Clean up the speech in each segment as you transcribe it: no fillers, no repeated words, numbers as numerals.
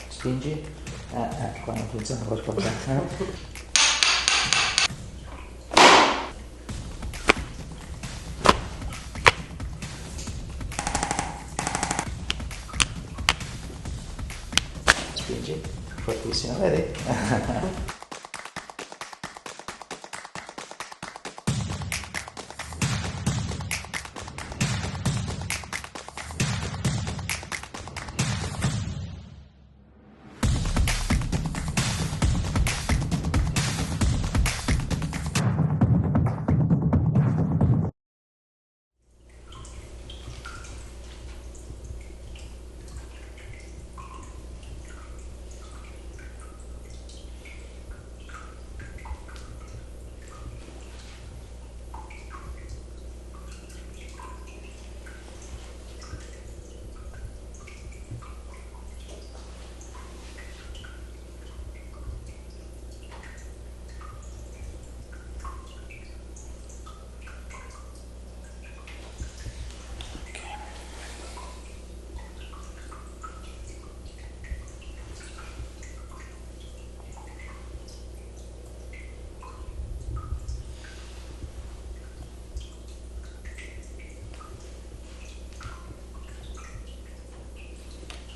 Spingi. Qua non funziona qualcosa. Spingi. Fortissimo, vedi?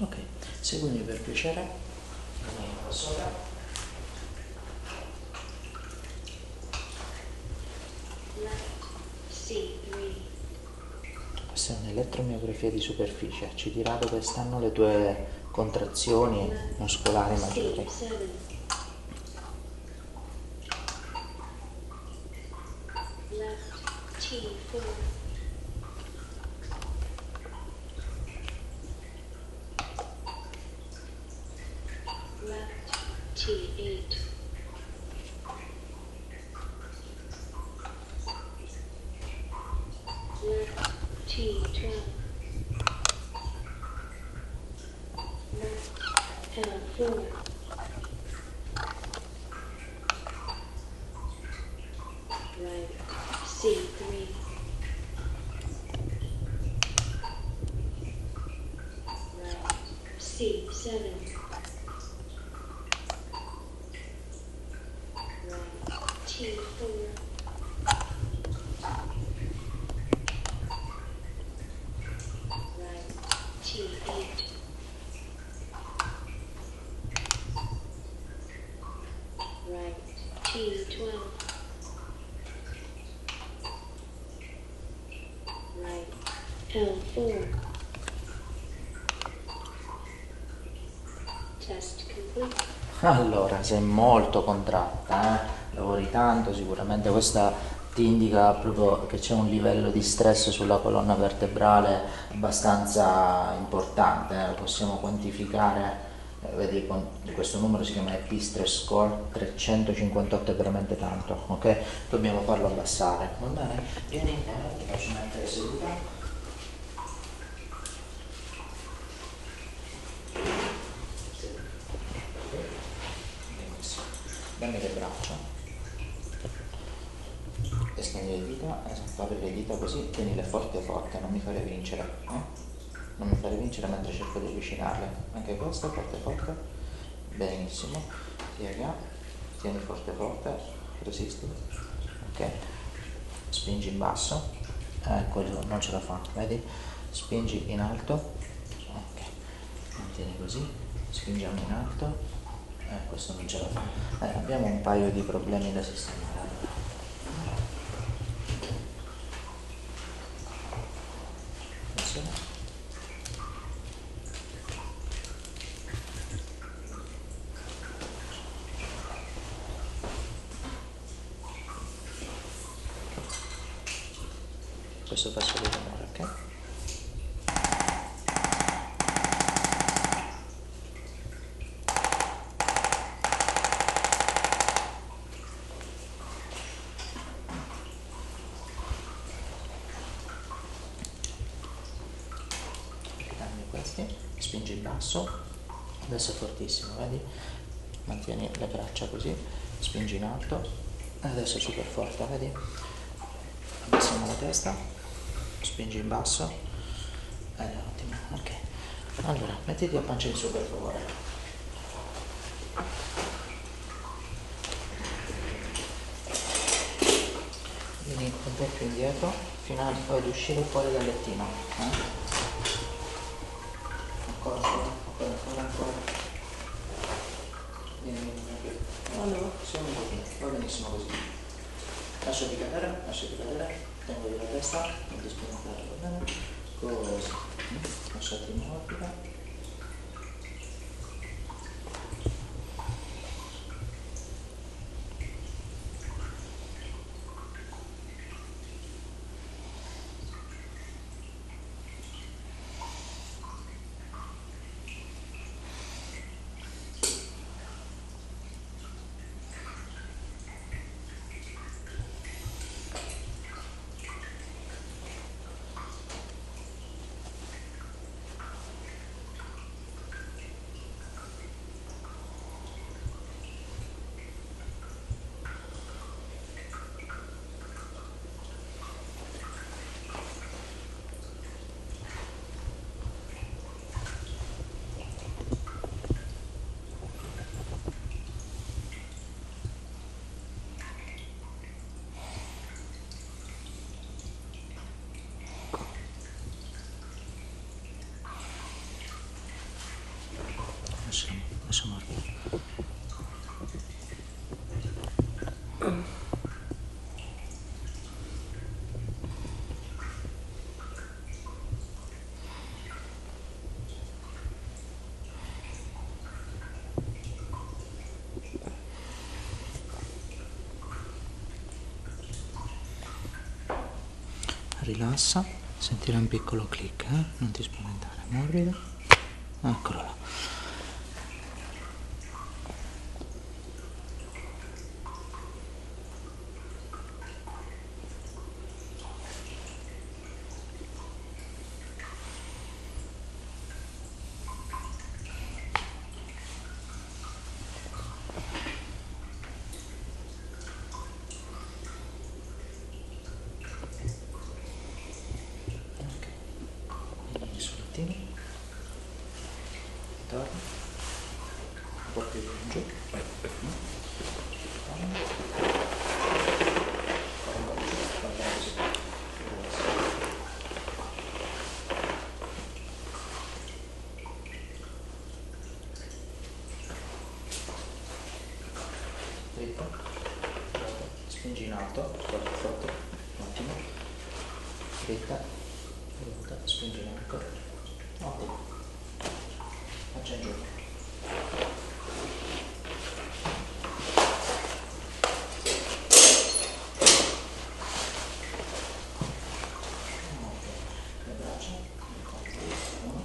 Ok, seguimi per piacere, qua sopra. Questa è un'elettromiografia di superficie, ci dirà dove stanno le tue contrazioni muscolari maggiori. T8. Left T12. Left L4. Right C3. Right C7. T4, right, T8, right, T12, right, L4, test complete. Allora, sei molto contratta, lavori tanto, sicuramente questa ti indica proprio che c'è un livello di stress sulla colonna vertebrale abbastanza importante, lo possiamo quantificare, vedi questo numero si chiama EP Stress Score, 358 è veramente tanto, ok? Dobbiamo farlo abbassare, va bene? Vieni, ti faccio mettere seduta. Dammi le braccia, estendi le dita, esatto, apri le dita così, tienile forte forte, non mi fare vincere, non mi fare vincere mentre cerco di avvicinarle, anche questo, forte forte, benissimo, piega, tieni forte forte, resisti, ok, spingi in basso, quello non ce la fa, vedi, spingi in alto, ok, mantieni così, spingiamo in alto, questo non ce la fa. Abbiamo un paio di problemi da sistemare. Attenzione. Questo fa solo rumore, ok? Spingi in basso, adesso è fortissimo, vedi? Mantieni le braccia così, spingi in alto, adesso è super forte, vedi? Abbassiamo la testa, spingi in basso, ottimo, ok. Allora, mettiti a pancia in su per favore. Vieni un po' più indietro fino ad uscire fuori dal lettino. Ancora. Vieni più. Allora, siamo un pochino, va benissimo così. Lasciati cadere, tengo la testa, non ti spaventare, va bene? Così. Lasciati morbida. Lascia morbida. Rilassa, sentirai un piccolo click, non ti spaventare, morbido. Eccolo là. Vieni sul lettino, torna, un po' più giù, dritta, spingi in alto, forte, ottimo, dritta, ruota, spingi in alto, ottimo, faccia in giù. Le braccia, uno,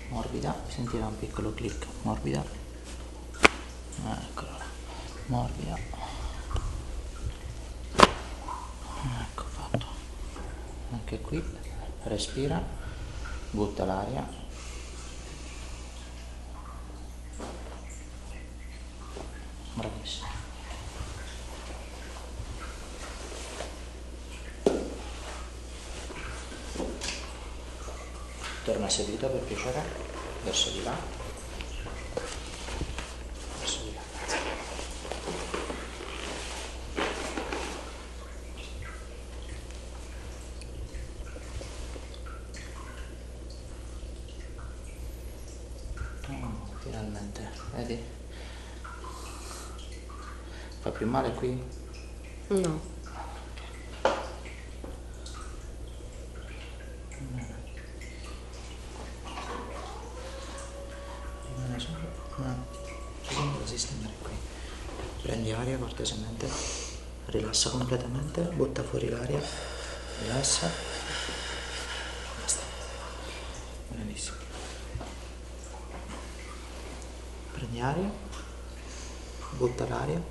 morbida, sentirà un piccolo click, morbida, eccola là, morbida, ecco fatto, anche qui, respira, butta l'aria, bravissimo. Torna seduta per piacere, verso di là, verso di là, grazie. Finalmente, vedi? Fa più male qui? No. Rimane solo bisogna resistere qui. Prendi aria cortesemente, rilassa completamente, butta fuori l'aria, rilassa. Basta. Benissimo. Prendi aria, butta l'aria.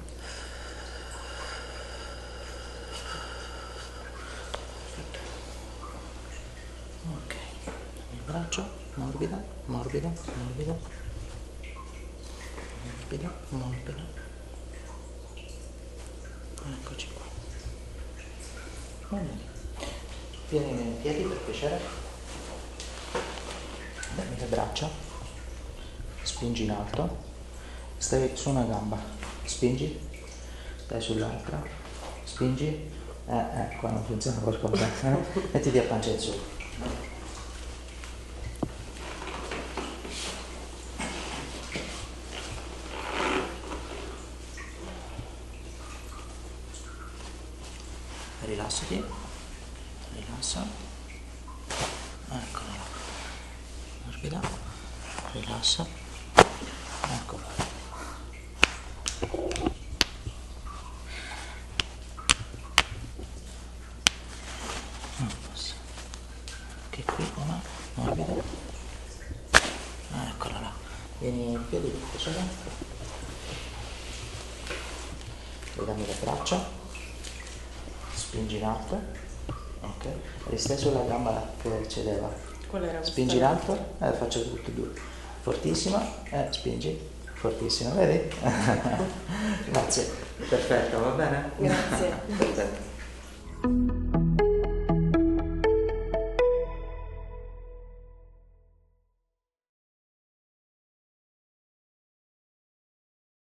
Perfetto. Ok, il braccio, morbida, morbida, morbida, morbida, morbida. Eccoci qua. Va bene. Vieni in piedi per piacere. Dammi le braccia. Spingi in alto. Stai su una gamba. Spingi. Stai sull'altra. Spingi. Qua non funziona qualcosa. Mettiti a pancia in su. Rilassati, rilassa, eccola là, morbida, rilassa, eccola là. Non posso. Che qui una, morbida, eccola là. Vieni in piedi per piacere, legami le braccia. Spingi in alto, ok, ristai sulla gamba che cedeva, spingi in alto, faccio tutti e due, fortissima, spingi, fortissima, vedi? Grazie, perfetto, va bene? Grazie. Perfetto.